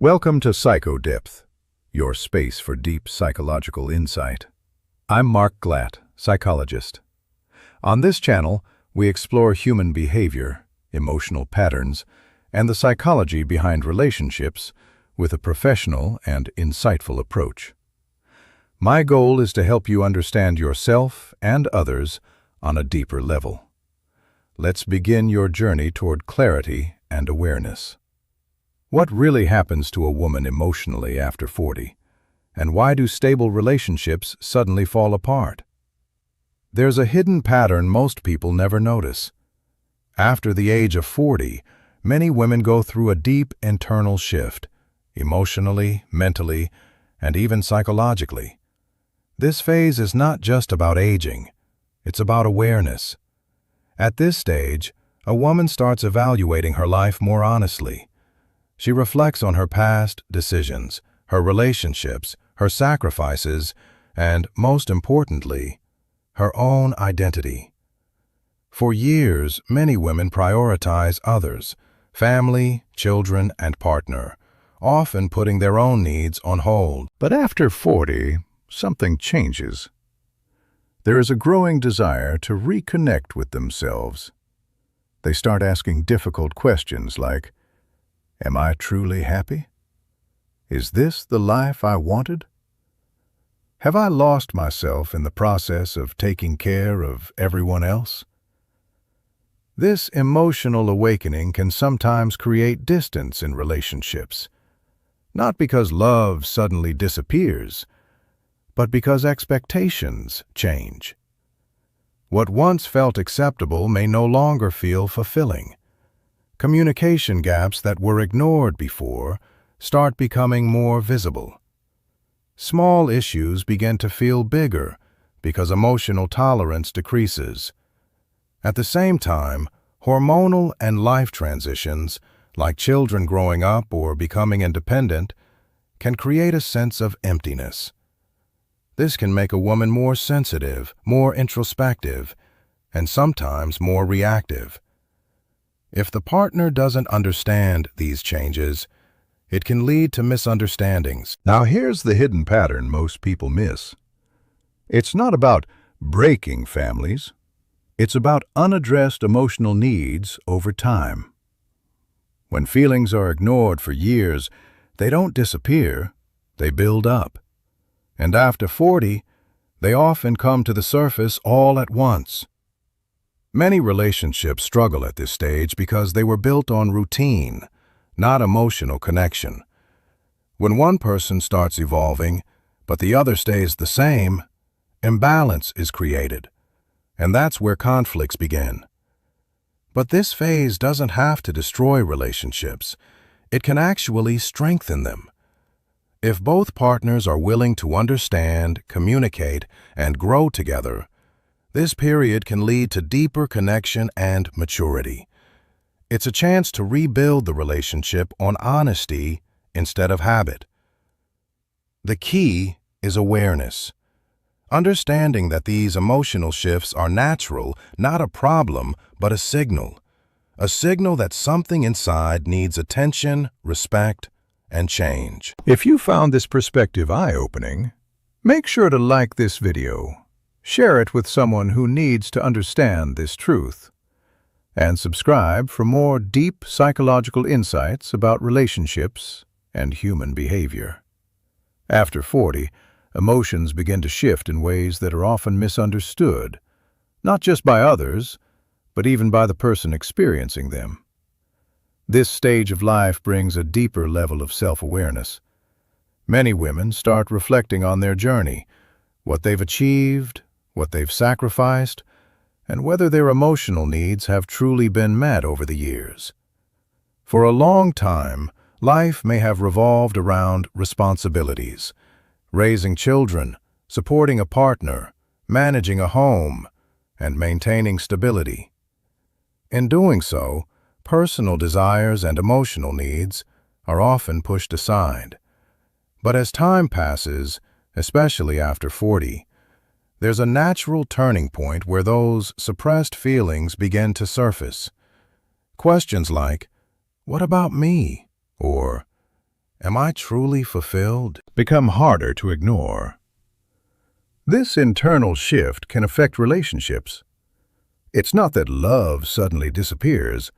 Welcome to Psychodepth, your space for deep psychological insight. I'm Mark Glatt, psychologist. On this channel, we explore human behavior, emotional patterns, and the psychology behind relationships with a professional and insightful approach. My goal is to help you understand yourself and others on a deeper level. Let's begin your journey toward clarity and awareness. What really happens to a woman emotionally after 40? And why do stable relationships suddenly fall apart? There's a hidden pattern most people never notice. After the age of 40, many women go through a deep internal shift, emotionally, mentally, and even psychologically. This phase is not just about aging, it's about awareness. At this stage, a woman starts evaluating her life more honestly. She reflects on her past decisions, her relationships, her sacrifices, and, most importantly, her own identity. For years, many women prioritize others, family, children, and partner, often putting their own needs on hold. But after 40, something changes. There is a growing desire to reconnect with themselves. They start asking difficult questions like, am I truly happy? Is this the life I wanted? Have I lost myself in the process of taking care of everyone else? This emotional awakening can sometimes create distance in relationships, not because love suddenly disappears, but because expectations change. What once felt acceptable may no longer feel fulfilling. Communication gaps that were ignored before start becoming more visible. Small issues begin to feel bigger because emotional tolerance decreases. At the same time, hormonal and life transitions, like children growing up or becoming independent, can create a sense of emptiness. This can make a woman more sensitive, more introspective, and sometimes more reactive. If the partner doesn't understand these changes, it can lead to misunderstandings. Now here's the hidden pattern most people miss. It's not about breaking families. It's about unaddressed emotional needs over time. When feelings are ignored for years, they don't disappear, they build up. And after 40, they often come to the surface all at once. Many relationships struggle at this stage because they were built on routine, not emotional connection. When one person starts evolving, but the other stays the same, imbalance is created, and that's where conflicts begin. But this phase doesn't have to destroy relationships. It can actually strengthen them. If both partners are willing to understand, communicate, and grow together, this period can lead to deeper connection and maturity. It's a chance to rebuild the relationship on honesty instead of habit. The key is awareness. Understanding that these emotional shifts are natural, not a problem, but a signal. A signal that something inside needs attention, respect, and change. If you found this perspective eye-opening, make sure to like this video, share it with someone who needs to understand this truth, and subscribe for more deep psychological insights about relationships and human behavior. After 40, emotions begin to shift in ways that are often misunderstood, not just by others, but even by the person experiencing them. This stage of life brings a deeper level of self-awareness. Many women start reflecting on their journey, what they've achieved, what they've sacrificed, and whether their emotional needs have truly been met over the years. For a long time, life may have revolved around responsibilities, raising children, supporting a partner, managing a home, and maintaining stability. In doing so, personal desires and emotional needs are often pushed aside. But as time passes, especially after 40, there's a natural turning point where those suppressed feelings begin to surface. Questions like, "What about me?" or Am I truly fulfilled? Become harder to ignore. This internal shift can affect relationships. It's not that love suddenly disappears,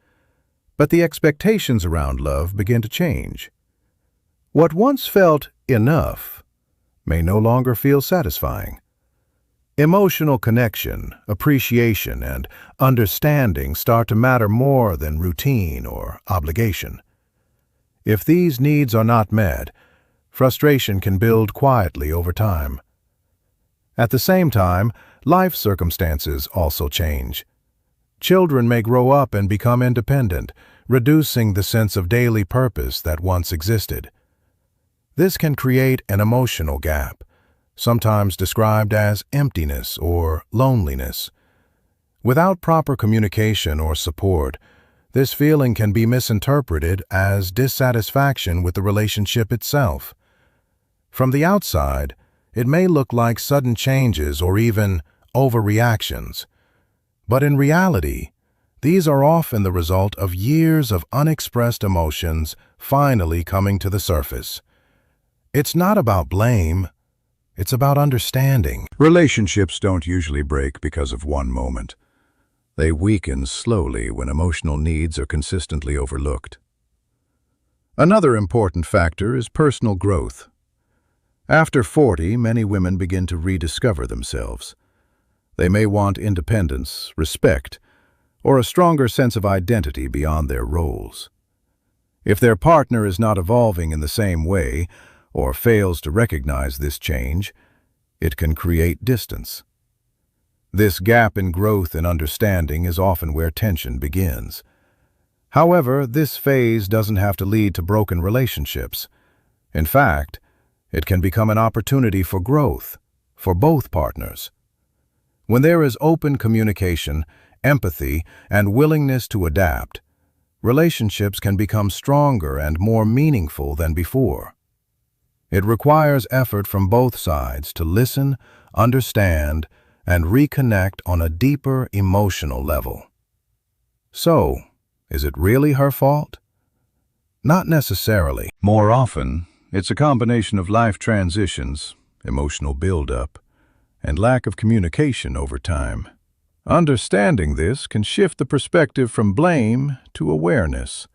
but the expectations around love begin to change. What once felt enough may no longer feel satisfying. Emotional connection, appreciation, and understanding start to matter more than routine or obligation. If these needs are not met, frustration can build quietly over time. At the same time, life circumstances also change. Children may grow up and become independent, reducing the sense of daily purpose that once existed. This can create an emotional gap, sometimes described as emptiness or loneliness. Without proper communication or support, this feeling can be misinterpreted as dissatisfaction with the relationship itself. From the outside, it may look like sudden changes or even overreactions. But in reality, these are often the result of years of unexpressed emotions finally coming to the surface. It's not about blame, it's about understanding. Relationships don't usually break because of one moment. They weaken slowly when emotional needs are consistently overlooked. Another important factor is personal growth. After 40, many women begin to rediscover themselves. They may want independence, respect, or a stronger sense of identity beyond their roles. If their partner is not evolving in the same way or fails to recognize this change, it can create distance. This gap in growth and understanding is often where tension begins. However, this phase doesn't have to lead to broken relationships. In fact, it can become an opportunity for growth for both partners. When there is open communication, empathy, and willingness to adapt, relationships can become stronger and more meaningful than before. It requires effort from both sides to listen, understand, and reconnect on a deeper emotional level. So, is it really her fault? Not necessarily. More often, it's a combination of life transitions, emotional buildup, and lack of communication over time. Understanding this can shift the perspective from blame to awareness,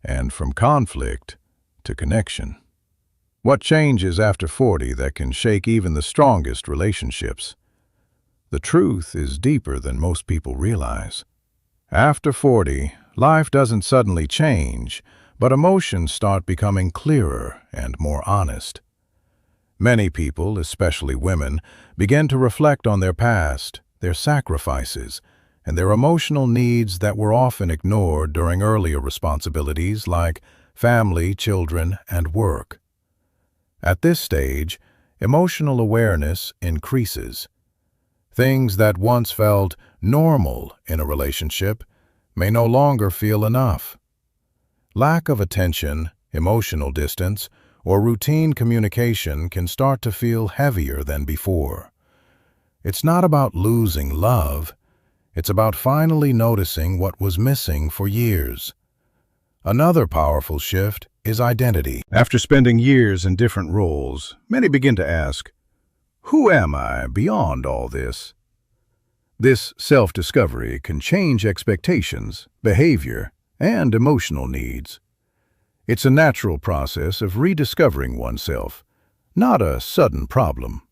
and from conflict to connection. What changes after 40 that can shake even the strongest relationships? The truth is deeper than most people realize. After 40, life doesn't suddenly change, but emotions start becoming clearer and more honest. Many people, especially women, begin to reflect on their past, their sacrifices, and their emotional needs that were often ignored during earlier responsibilities like family, children, and work. At this stage, emotional awareness increases. Things that once felt normal in a relationship may no longer feel enough. Lack of attention, emotional distance, or routine communication can start to feel heavier than before. It's not about losing love, it's about finally noticing what was missing for years. Another powerful shift is identity. After spending years in different roles, many begin to ask, who am I beyond all this? This self-discovery can change expectations, behavior, and emotional needs. It's a natural process of rediscovering oneself, not a sudden problem.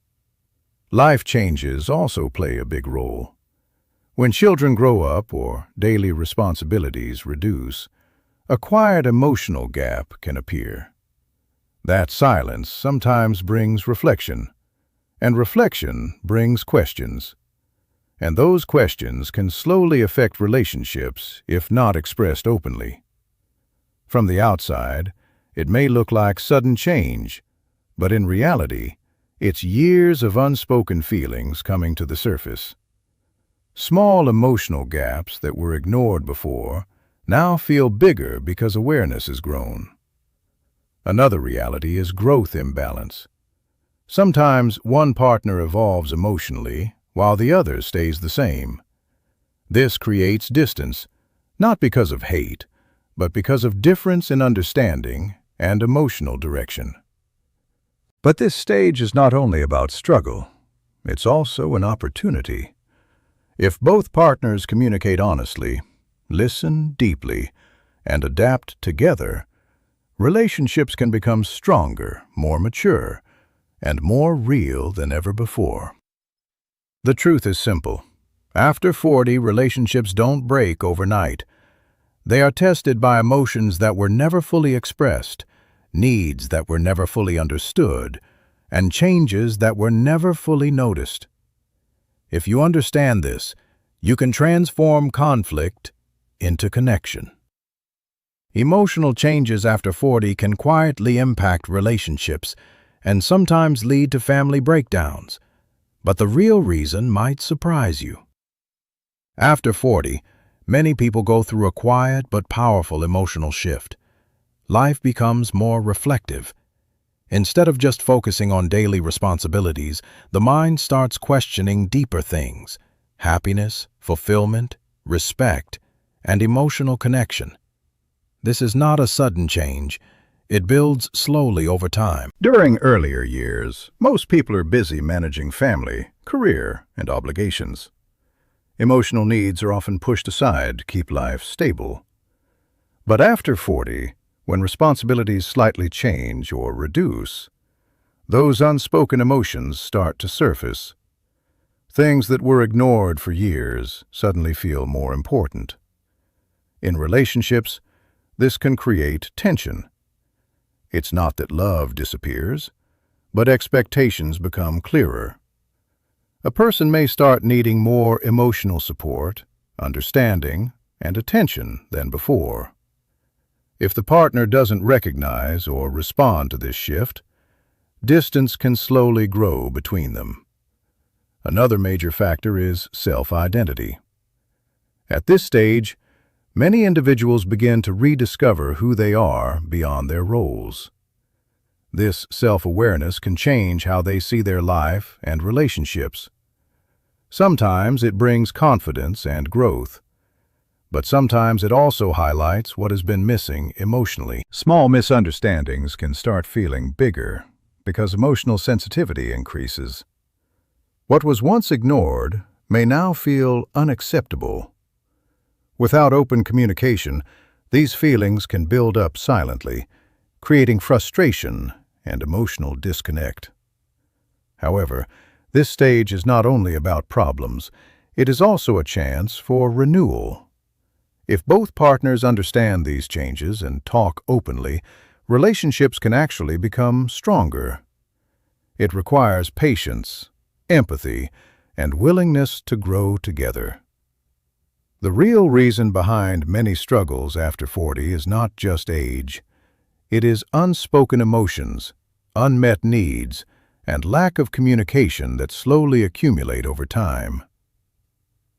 Life changes also play a big role. When children grow up or daily responsibilities reduce, a quiet emotional gap can appear. That silence sometimes brings reflection, and reflection brings questions. And those questions can slowly affect relationships if not expressed openly. From the outside, it may look like sudden change, but in reality, it's years of unspoken feelings coming to the surface. Small emotional gaps that were ignored before now feel bigger because awareness has grown. Another reality is growth imbalance. Sometimes one partner evolves emotionally, while the other stays the same. This creates distance, not because of hate, but because of difference in understanding and emotional direction. But this stage is not only about struggle, it's also an opportunity. If both partners communicate honestly, listen deeply, and adapt together, relationships can become stronger, more mature, and more real than ever before. The truth is simple. After 40, relationships don't break overnight. They are tested by emotions that were never fully expressed, needs that were never fully understood, and changes that were never fully noticed. If you understand this, you can transform conflict into connection. Emotional changes after 40 can quietly impact relationships and sometimes lead to family breakdowns, but the real reason might surprise you. After 40, many people go through a quiet but powerful emotional shift. Life becomes more reflective. Instead of just focusing on daily responsibilities, the mind starts questioning deeper things: happiness, fulfillment, respect, and emotional connection. This is not a sudden change. It builds slowly over time. During earlier years, most people are busy managing family, career, and obligations. Emotional needs are often pushed aside to keep life stable. But after 40, when responsibilities slightly change or reduce, those unspoken emotions start to surface. Things that were ignored for years suddenly feel more important. In relationships, this can create tension. It's not that love disappears, but expectations become clearer. A person may start needing more emotional support, understanding, and attention than before. If the partner doesn't recognize or respond to this shift, distance can slowly grow between them. Another major factor is self-identity. At this stage, many individuals begin to rediscover who they are beyond their roles. This self-awareness can change how they see their life and relationships. Sometimes it brings confidence and growth, but sometimes it also highlights what has been missing emotionally. Small misunderstandings can start feeling bigger because emotional sensitivity increases. What was once ignored may now feel unacceptable. Without open communication, these feelings can build up silently, creating frustration and emotional disconnect. However, this stage is not only about problems, it is also a chance for renewal. If both partners understand these changes and talk openly, relationships can actually become stronger. It requires patience, empathy, and willingness to grow together. The real reason behind many struggles after 40 is not just age. It is unspoken emotions, unmet needs, and lack of communication that slowly accumulate over time.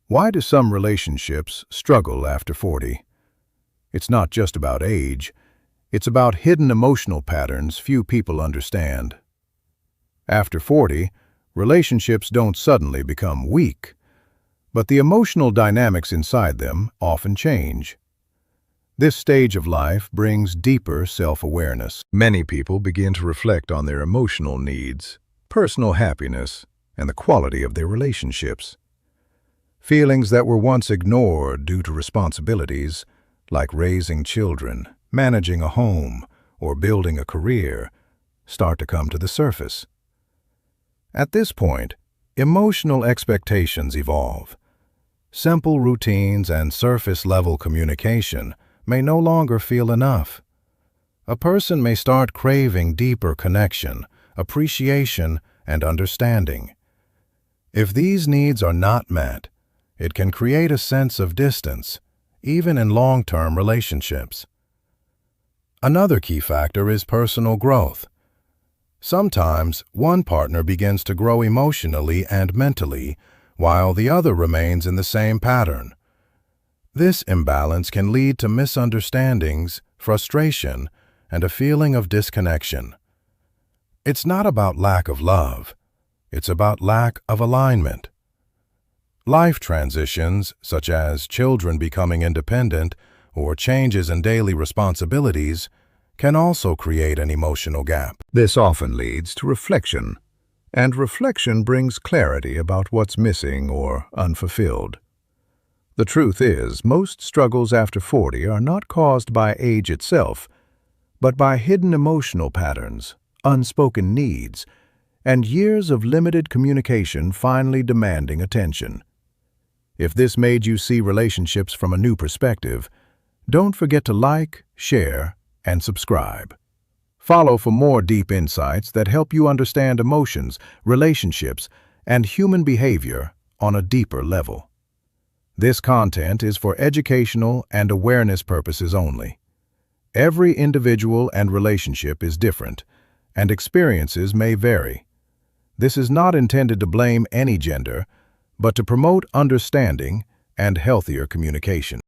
Why do some relationships struggle after 40? It's not just about age. It's about hidden emotional patterns few people understand. After 40, relationships don't suddenly become weak, but the emotional dynamics inside them often change. This stage of life brings deeper self-awareness. Many people begin to reflect on their emotional needs, personal happiness, and the quality of their relationships. Feelings that were once ignored due to responsibilities, like raising children, managing a home, or building a career, start to come to the surface. At this point, emotional expectations evolve. Simple routines and surface-level communication may no longer feel enough. A person may start craving deeper connection, appreciation, and understanding. If these needs are not met, it can create a sense of distance, even in long-term relationships. Another key factor is personal growth. Sometimes one partner begins to grow emotionally and mentally, while the other remains in the same pattern. This imbalance can lead to misunderstandings, frustration, and a feeling of disconnection. It's not about lack of love. It's about lack of alignment. Life transitions, such as children becoming independent or changes in daily responsibilities, can also create an emotional gap. This often leads to reflection, and reflection brings clarity about what's missing or unfulfilled. The truth is, most struggles after 40 are not caused by age itself, but by hidden emotional patterns, unspoken needs, and years of limited communication finally demanding attention. If this made you see relationships from a new perspective, don't forget to like, share, and subscribe. Follow for more deep insights that help you understand emotions, relationships, and human behavior on a deeper level. This content is for educational and awareness purposes only. Every individual and relationship is different, and experiences may vary. This is not intended to blame any gender, but to promote understanding and healthier communication.